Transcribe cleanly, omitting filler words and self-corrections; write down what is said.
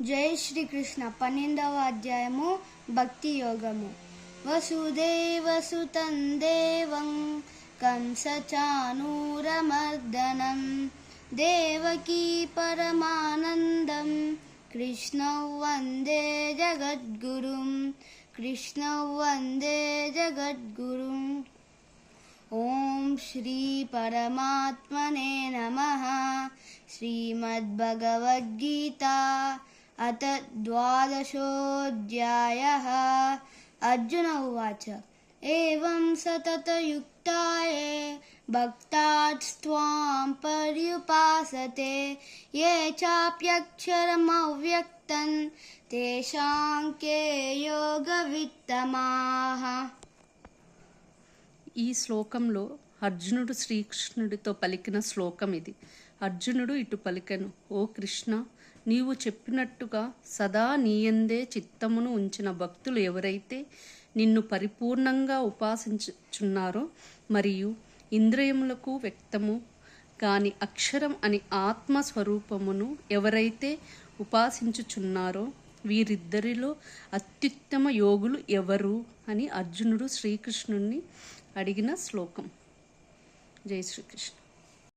జై శ్రీకృష్ణ 12వ అధ్యాయము భక్తి యోగము. వసుదేవసుతం దేవం కంసచానూరమర్దనం దేవకీ పరమానందం కృష్ణౌ వందే జగద్గురుం ఓం శ్రీ పరమాత్మనే నమః. శ్రీమద్భగవద్గీతా అథ ద్వాదశోऽధ్యాయः. అర్జున ఉవాచ ఏవం సతతయుక్తాయే భక్తాస్త్వాం పర్యుపాసతే ఏ చాప్యక్షరమవ్యక్తం తేషాం కే యోగవిత్తమాః. ఈ శ్లోకంలో అర్జునుడు శ్రీకృష్ణుడితో పలికిన శ్లోకం ఇది. అర్జునుడు ఇటు పలికెను, ఓ కృష్ణ, నీవు చెప్పినట్టుగా సదా నీయందే చిత్తమును ఉంచిన భక్తులు ఎవరైతే నిన్ను పరిపూర్ణంగా ఉపాసించుచున్నారో మరియు ఇంద్రియములకు వ్యక్తము కాని అక్షరం అని ఆత్మస్వరూపమును ఎవరైతే ఉపాసించుచున్నారో వీరిద్దరిలో అత్యుత్తమ యోగులు ఎవరు అని అర్జునుడు శ్రీకృష్ణుణ్ణి అడిగిన శ్లోకం. జై శ్రీకృష్ణ.